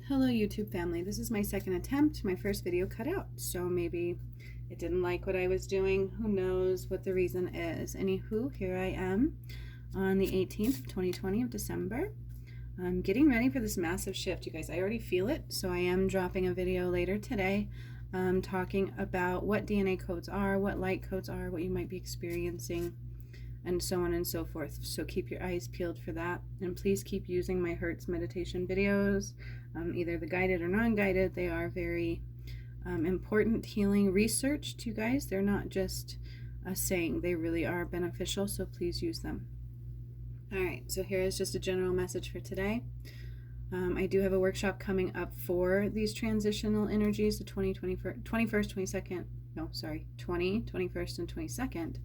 Hello YouTube family, this is my second attempt. My first video cut out, so maybe it didn't like what I was doing. Who knows what the reason is. Anywho, here I am on the 18th of 2020 of December. I'm getting ready for this massive shift, you guys. I already feel it, so I am dropping a video later today talking about what DNA codes are, what light codes are, what you might be experiencing, and so on and so forth. So keep your eyes peeled for that, and please keep using my Hertz meditation videos, either the guided or non-guided. They are very important healing research to you guys. They're not just a saying, they really are beneficial, so please use them. All right, so here is just a general message for today. I do have a workshop coming up for these transitional energies, the 21st, 22nd, no, sorry, 20, 21st, and 22nd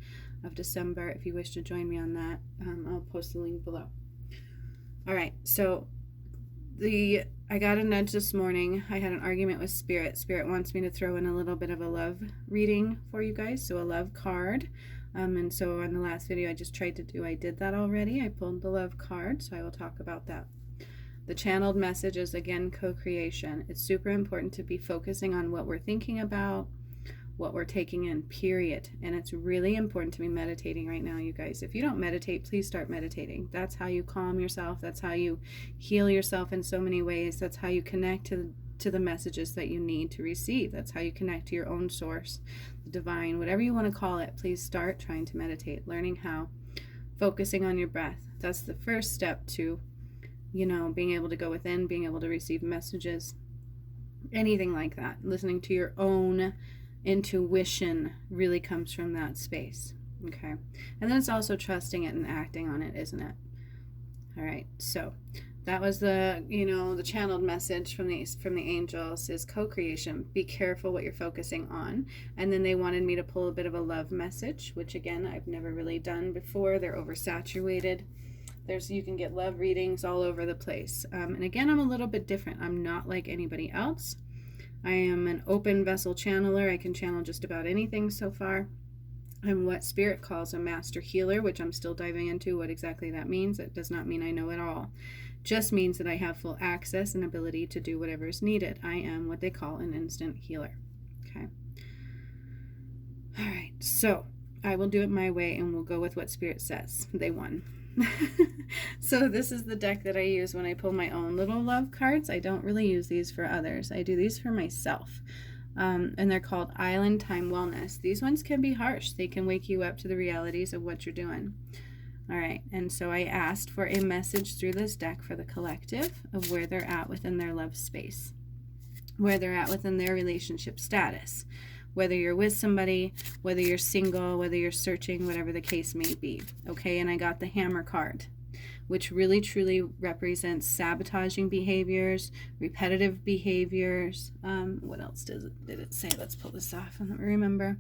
of December. If you wish to join me on that, I'll post the link below. All right, so I got a nudge this morning. I had an argument with Spirit. Spirit wants me to throw in a little bit of a love reading for you guys, so a love card. And so on the last video I just tried to do, I did that already. I pulled the love card, so I will talk about that. The channeled message is, again, co-creation. It's super important to be focusing on what we're thinking about, what we're taking in, period. And it's really important to be meditating right now, you guys. If you don't meditate, please start meditating. That's how you calm yourself. That's how you heal yourself in so many ways. That's how you connect to the messages that you need to receive. That's how you connect to your own source, the divine, whatever you want to call it. Please start trying to meditate, learning how, focusing on your breath. That's the first step to, being able to go within, being able to receive messages, anything like that. Listening to your own intuition really comes from that space. Okay. And then it's also trusting it and acting on it, isn't it? All right. So that was the channeled message from the angels is co-creation. Be careful what you're focusing on. And then they wanted me to pull a bit of a love message, which again, I've never really done before. They're oversaturated. You can get love readings all over the place. And again, I'm a little bit different. I'm not like anybody else. I am an open vessel channeler. I can channel just about anything so far. I'm what Spirit calls a master healer, which I'm still diving into what exactly that means. It does not mean I know it all. Just means that I have full access and ability to do whatever is needed. I am what they call an instant healer. Okay. All right. So I will do it my way, and we'll go with what Spirit says. They won. So this is the deck that I use when I pull my own little love cards. I don't really use these for others. I do these for myself. And they're called Island Time Wellness. These ones can be harsh. They can wake you up to the realities of what you're doing. All right, and so I asked for a message through this deck for the collective of where they're at within their love space, where they're at within their relationship status, whether you're with somebody, whether you're single, whether you're searching, whatever the case may be. Okay, and I got the Hammer card, which really truly represents sabotaging behaviors, repetitive behaviors. What else did it say? Let's pull this off and let me remember.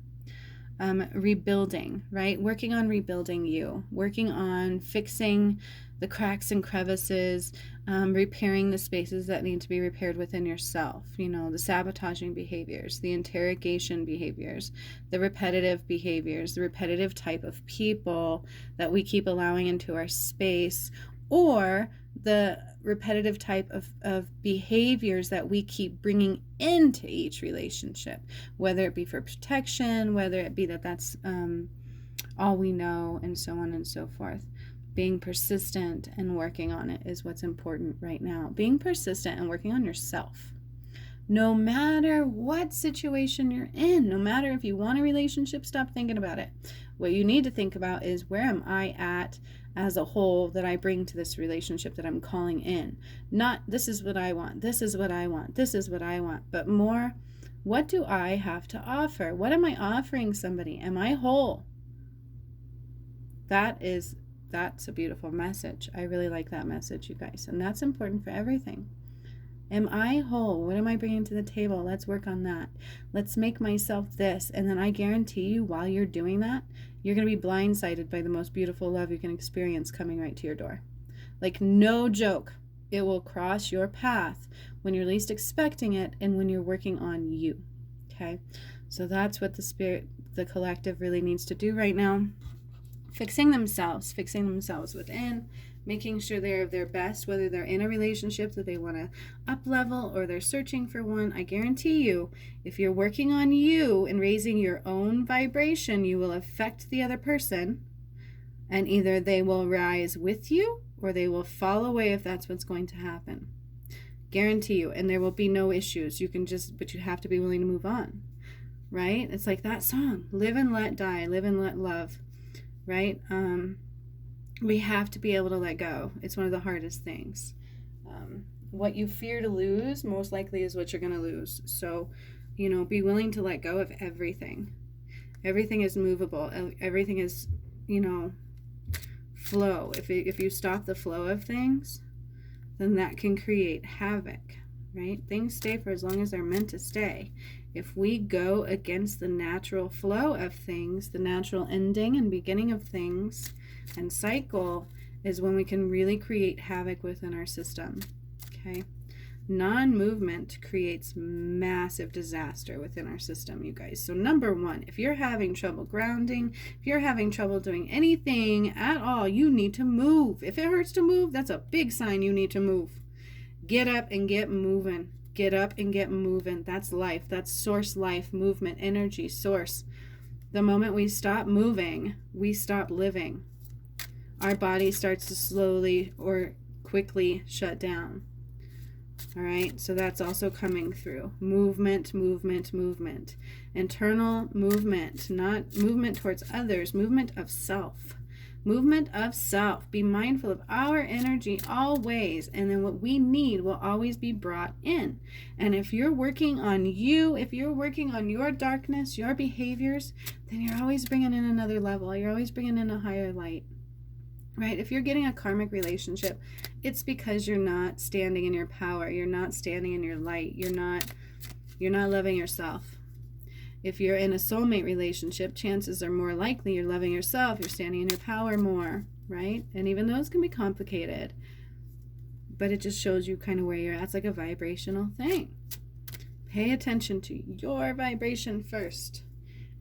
Rebuilding, right? Working on rebuilding you, working on fixing the cracks and crevices, repairing the spaces that need to be repaired within yourself, the sabotaging behaviors, the interrogation behaviors, the repetitive behaviors, the repetitive type of people that we keep allowing into our space, or the repetitive type of behaviors that we keep bringing into each relationship, whether it be for protection, whether it be that's all we know, and so on and so forth. Being persistent and working on it is what's important right now. Being persistent and working on yourself. No matter what situation you're in, no matter if you want a relationship, stop thinking about it. What you need to think about is, where am I at as a whole that I bring to this relationship that I'm calling in? Not, this is what I want, this is what I want, this is what I want, but more, what do I have to offer? What am I offering somebody? Am I whole? That's a beautiful message. I really like that message, you guys. And that's important for everything. Am I whole? What am I bringing to the table? Let's work on that. Let's make myself this. And then I guarantee you, while you're doing that, you're going to be blindsided by the most beautiful love you can experience coming right to your door. Like, no joke. It will cross your path when you're least expecting it and when you're working on you. Okay? So that's what the collective really needs to do right now. Fixing themselves within, making sure they're their best, whether they're in a relationship that they want to up level or they're searching for one. I guarantee you, if you're working on you and raising your own vibration, you will affect the other person, and either they will rise with you or they will fall away if that's what's going to happen. Guarantee you. And there will be no issues. But you have to be willing to move on, right? It's like that song, live and let die, live and let love, right? We have to be able to let go. It's one of the hardest things. What you fear to lose most likely is what you're going to lose. So, be willing to let go of everything. Everything is movable. Everything is, flow. If you stop the flow of things, then that can create havoc, right? Things stay for as long as they're meant to stay. If we go against the natural flow of things, the natural ending and beginning of things and cycle is when we can really create havoc within our system, okay? Non-movement creates massive disaster within our system, you guys. So number one, if you're having trouble grounding, if you're having trouble doing anything at all, you need to move. If it hurts to move, that's a big sign you need to move. Get up and get moving. Get up and get moving. That's life. That's source life, movement, energy, source. The moment we stop moving, we stop living. Our body starts to slowly or quickly shut down. All right, so that's also coming through. Movement, movement, movement. Internal movement, not movement towards others, movement of self. Movement of self. Be mindful of our energy always, and then what we need will always be brought in. And if you're working on you, if you're working on your darkness, your behaviors, then you're always bringing in another level. You're always bringing in a higher light. Right? If you're getting a karmic relationship, it's because you're not standing in your power. You're not standing in your light. You're not loving yourself. If you're in a soulmate relationship, chances are more likely you're loving yourself. You're standing in your power more, right? And even those can be complicated. But it just shows you kind of where you're at. It's like a vibrational thing. Pay attention to your vibration first,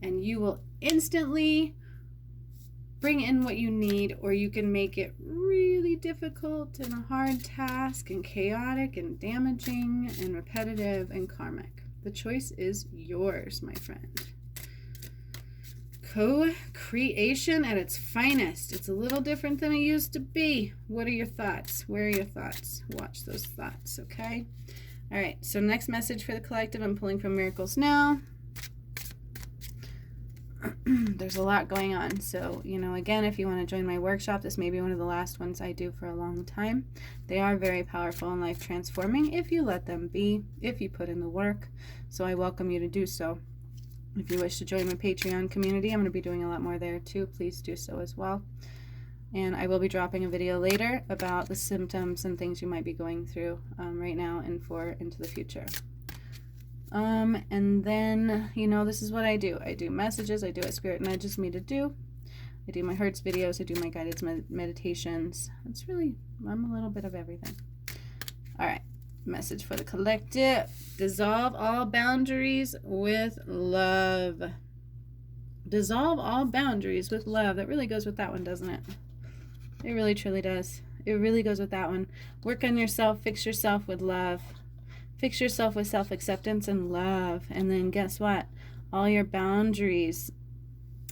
and you will instantly bring in what you need, or you can make it really difficult and a hard task and chaotic and damaging and repetitive and karmic. The choice is yours, my friend. Co-creation at its finest. It's a little different than it used to be. What are your thoughts? Where are your thoughts? Watch those thoughts, okay? All right, so next message for the collective, I'm pulling from Miracles Now. There's a lot going on. So, again, if you want to join my workshop, this may be one of the last ones I do for a long time. They are very powerful and life transforming if you let them be, if you put in the work. So I welcome you to do so. If you wish to join my Patreon community, I'm going to be doing a lot more there too. Please do so as well. And I will be dropping a video later about the symptoms and things you might be going through right now and into the future. And then, this is what I do. I do messages. I do what Spirit nudges me to do. I do my Hertz videos. I do my guided meditations. I'm a little bit of everything. All right. Message for the collective. Dissolve all boundaries with love. Dissolve all boundaries with love. That really goes with that one, doesn't it? It really, truly does. It really goes with that one. Work on yourself. Fix yourself with love. Fix yourself with self-acceptance and love. And then guess what? All your boundaries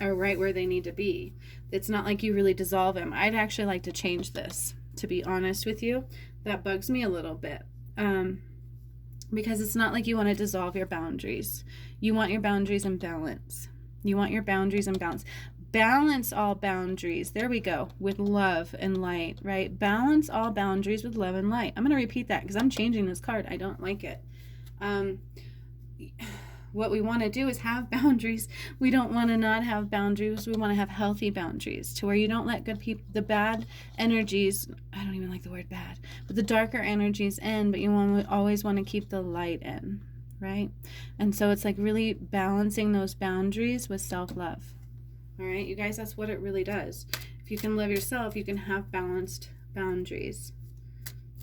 are right where they need to be. It's not like you really dissolve them. I'd actually like to change this, to be honest with you. That bugs me a little bit. Because it's not like you want to dissolve your boundaries. You want your boundaries in balance. You want your boundaries in balance. Balance all boundaries. There we go. With love and light, right? Balance all boundaries with love and light. I'm going to repeat that because I'm changing this card. I don't like it. What we want to do is have boundaries. We don't want to not have boundaries. We want to have healthy boundaries to where you don't let the bad energies, I don't even like the word bad, but the darker energies in, but you always want to keep the light in, right? And so it's like really balancing those boundaries with self-love. All right, you guys, that's what it really does. If you can love yourself, you can have balanced boundaries.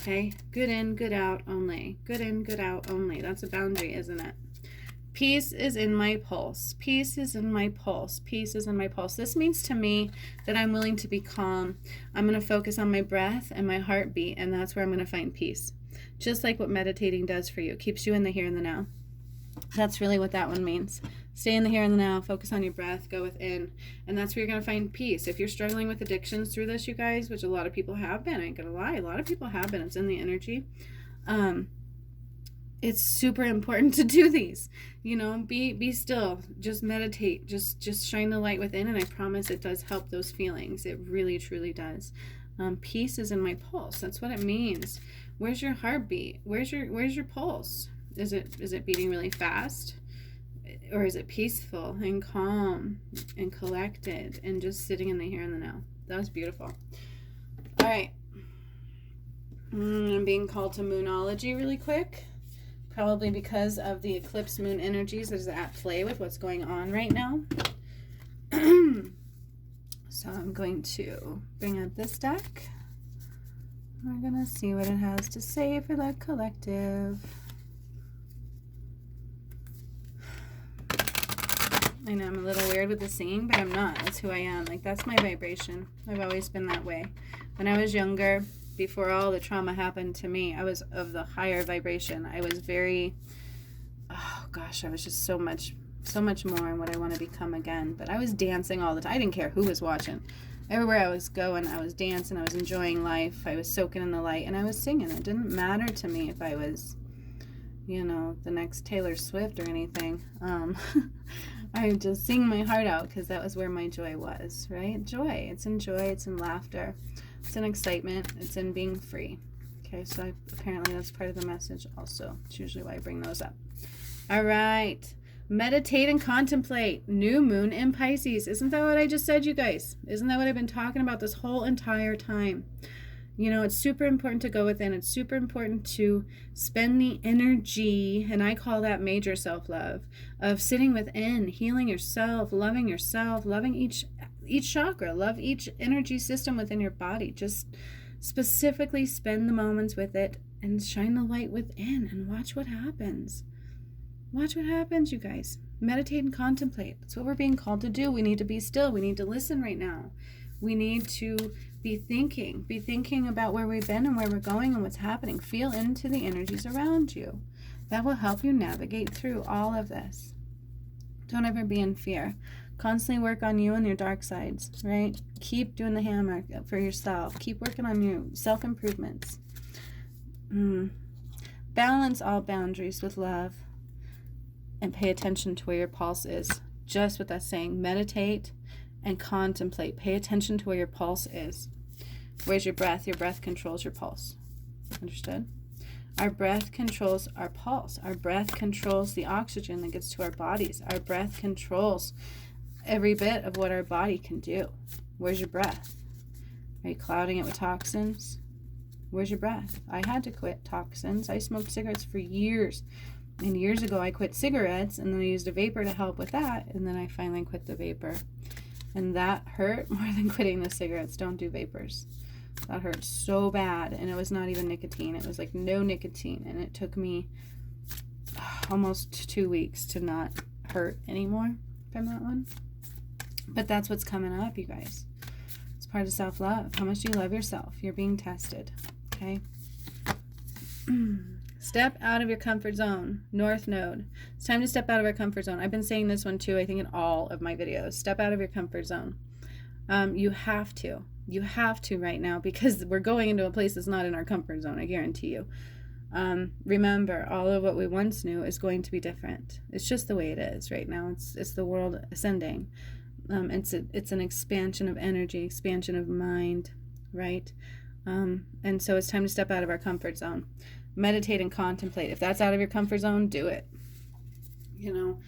Okay, good in, good out only. Good in, good out only. That's a boundary, isn't it? Peace is in my pulse. Peace is in my pulse. Peace is in my pulse. This means to me that I'm willing to be calm. I'm going to focus on my breath and my heartbeat, and that's where I'm going to find peace. Just like what meditating does for you. It keeps you in the here and the now. That's really what that one means. Stay in the here and the now. Focus on your breath. Go within. And that's where you're going to find peace. If you're struggling with addictions through this, you guys, which a lot of people have been, I ain't going to lie. A lot of people have been. It's in the energy. It's super important to do these. You know, be still. Just meditate. Just shine the light within. And I promise it does help those feelings. It really, truly does. Peace is in my pulse. That's what it means. Where's your heartbeat? Where's your pulse? Is it beating really fast? Or is it peaceful and calm and collected and just sitting in the here and the now? That was beautiful. All right. I'm being called to Moonology really quick. Probably because of the eclipse moon energies that is at play with what's going on right now. So I'm going to bring up this deck. We're going to see what it has to say for the collective. I know I'm a little weird with the singing, but I'm not. That's who I am. Like, that's my vibration. I've always been that way. When I was younger, before all the trauma happened to me, I was of the higher vibration. I was very, oh gosh, I was just so much more in what I want to become again. But I was dancing all the time. I didn't care who was watching. Everywhere I was going, I was dancing. I was enjoying life. I was soaking in the light, and I was singing. It didn't matter to me if I was, you know, the next Taylor Swift or anything. I would just sing my heart out because that was where my joy was, right? Joy. It's in joy. It's in laughter. It's in excitement. It's in being free. Okay, so apparently that's part of the message also. It's usually why I bring those up. All right. Meditate and contemplate. New moon in Pisces. Isn't that what I just said, you guys? Isn't that what I've been talking about this whole entire time? You know, it's super important to go within. It's super important to spend the energy, and I call that major self-love, of sitting within, healing yourself, loving each chakra, love each energy system within your body. Just specifically spend the moments with it and shine the light within and watch what happens. Watch what happens, you guys. Meditate and contemplate. That's what we're being called to do. We need to be still. We need to listen right now. We need to be thinking about where we've been and where we're going and what's happening. Feel into the energies around you. That will help you navigate through all of this. Don't ever be in fear. Constantly work on you and your dark sides, right? Keep doing the hammer for yourself. Keep working on your self-improvements. Balance all boundaries with love and pay attention to where your pulse is. Just what that's saying. Meditate and contemplate. Pay attention to where your pulse is. Where's your breath? Your breath controls your pulse. Understood? Our breath controls our pulse. Our breath controls the oxygen that gets to our bodies. Our breath controls every bit of what our body can do. Where's your breath? Are you clouding it with toxins? Where's your breath? I had to quit toxins. I smoked cigarettes for years. And years ago I quit cigarettes, and then I used a vapor to help with that, and then I finally quit the vapor. And that hurt more than quitting the cigarettes. Don't do vapors. That hurt so bad, and it was not even nicotine. It was like no nicotine, and it took me almost 2 weeks to not hurt anymore from that one. But that's what's coming up, you guys. It's part of self-love. How much do you love yourself? You're being tested, okay? Step out of your comfort zone. North Node. It's time to step out of our comfort zone. I've been saying this one too, I think, in all of my videos. Step out of your comfort zone. You have to. You have to right now, because we're going into a place that's not in our comfort zone, I guarantee you. Remember, all of what we once knew is going to be different. It's just the way it is right now. It's the world ascending. It's an expansion of energy, expansion of mind, right? And so it's time to step out of our comfort zone. Meditate and contemplate. If that's out of your comfort zone, do it. You know,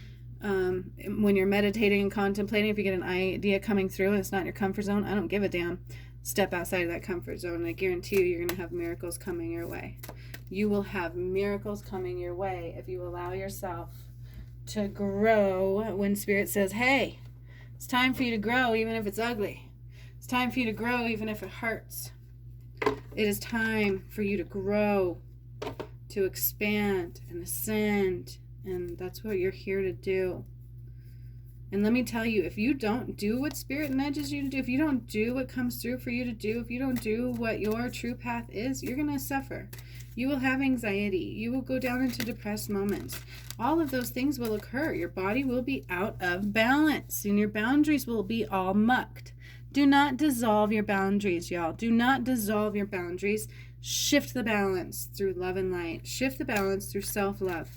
when you're meditating and contemplating, if you get an idea coming through and it's not in your comfort zone, I don't give a damn. Step outside of that comfort zone, and I guarantee you're going to have miracles coming your way. You will have miracles coming your way if you allow yourself to grow when Spirit says, hey, it's time for you to grow even if it's ugly. It's time for you to grow even if it hurts. It is time for you to grow, to expand and ascend And that's what you're here to do. And let me tell you, if you don't do what Spirit nudges you to do, if you don't do what comes through for you to do, if you don't do what your true path is, you're going to suffer. You will have anxiety. You will go down into depressed moments. All of those things will occur. Your body will be out of balance, and your boundaries will be all mucked. Do not dissolve your boundaries, y'all. Do not dissolve your boundaries. Shift the balance through love and light. Shift the balance through self-love.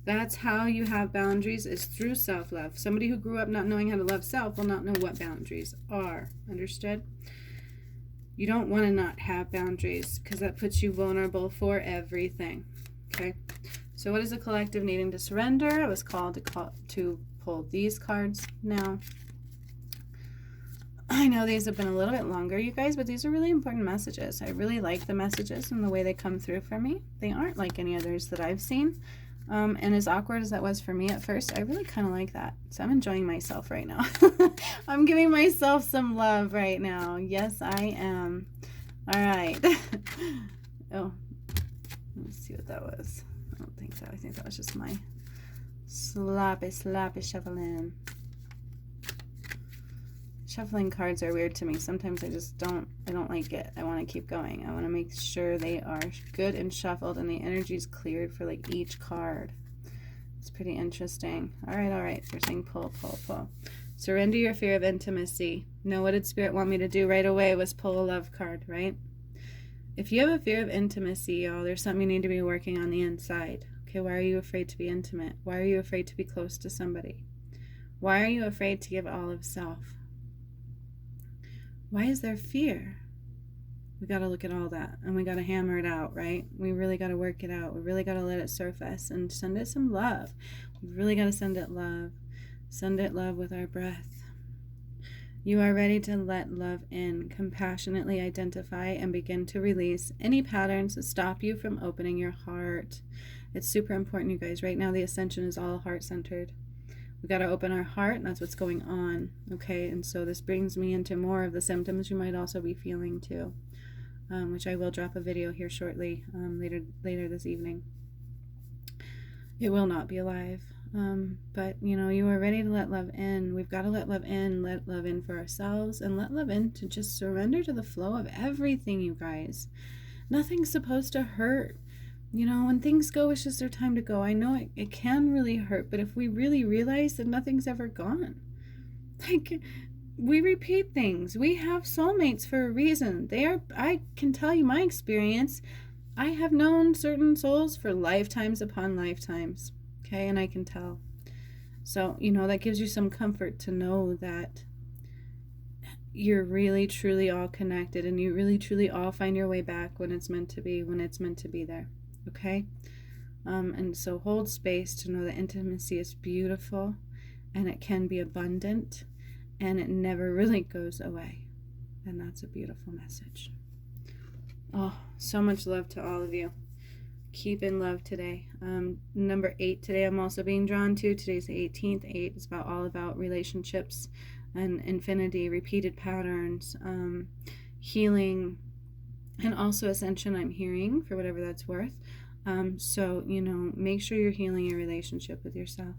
That's how you have boundaries, is through self-love. Somebody who grew up not knowing how to love self will not know what boundaries are. Understood? You don't want to not have boundaries, because that puts you vulnerable for everything. Okay? So what is the collective needing to surrender? I was called to pull these cards now. I know these have been a little bit longer, you guys, but these are really important messages. I really like the messages and the way they come through for me. They aren't like any others that I've seen. And as awkward as that was for me at first, I really kind of like that. So I'm enjoying myself right now. I'm giving myself some love right now. Yes, I am. All right. Oh, let's see what that was. I don't think so. I think that was just my sloppy shuffling. Shuffling cards are weird to me. Sometimes I don't like it. I want to keep going. I want to make sure they are good and shuffled and the energy is cleared for like each card. It's pretty interesting. All right. We're saying pull. Surrender your fear of intimacy. Know what did Spirit want me to do right away was pull a love card, right? If you have a fear of intimacy, y'all, there's something you need to be working on the inside. Okay, why are you afraid to be intimate? Why are you afraid to be close to somebody? Why are you afraid to give all of self? Why is there fear? We got to look at all that, and we got to hammer it out, right? We really got to work it out. We really got to let it surface and send it some love. We really got to send it love. Send it love with our breath. You are ready to let love in, compassionately identify and begin to release any patterns that stop you from opening your heart. It's super important, you guys. Right now, the ascension is all heart-centered. We got to open our heart, and that's what's going on, okay? And so this brings me into more of the symptoms you might also be feeling too, which I will drop a video here shortly, later this evening. It will not be alive, but you know, you are ready to let love in. We've got to let love in for ourselves, and let love in to just surrender to the flow of everything, you guys. Nothing's supposed to hurt. You know, when things go, it's just their time to go. I know it can really hurt, but if we really realize that nothing's ever gone, like, we repeat things. We have soulmates for a reason. I can tell you my experience. I have known certain souls for lifetimes upon lifetimes, okay, and I can tell. So, you know, that gives you some comfort to know that you're really, truly all connected, and you really, truly all find your way back when it's meant to be, there. Okay, and so hold space to know that intimacy is beautiful, and it can be abundant, and it never really goes away, and that's a beautiful message. Oh, so much love to all of you. Keep in love today. Number 8 today I'm also being drawn to. Today's the 18th. 8 is all about relationships and infinity, repeated patterns, healing, and also ascension. I'm hearing, for whatever that's worth. So, you know, make sure you're healing your relationship with yourself.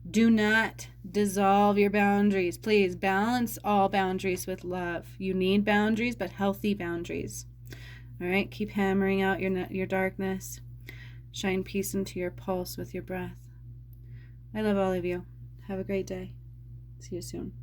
Do not dissolve your boundaries. Please balance all boundaries with love. You need boundaries, but healthy boundaries. All right, keep hammering out your darkness. Shine peace into your pulse with your breath. I love all of you. Have a great day. See you soon.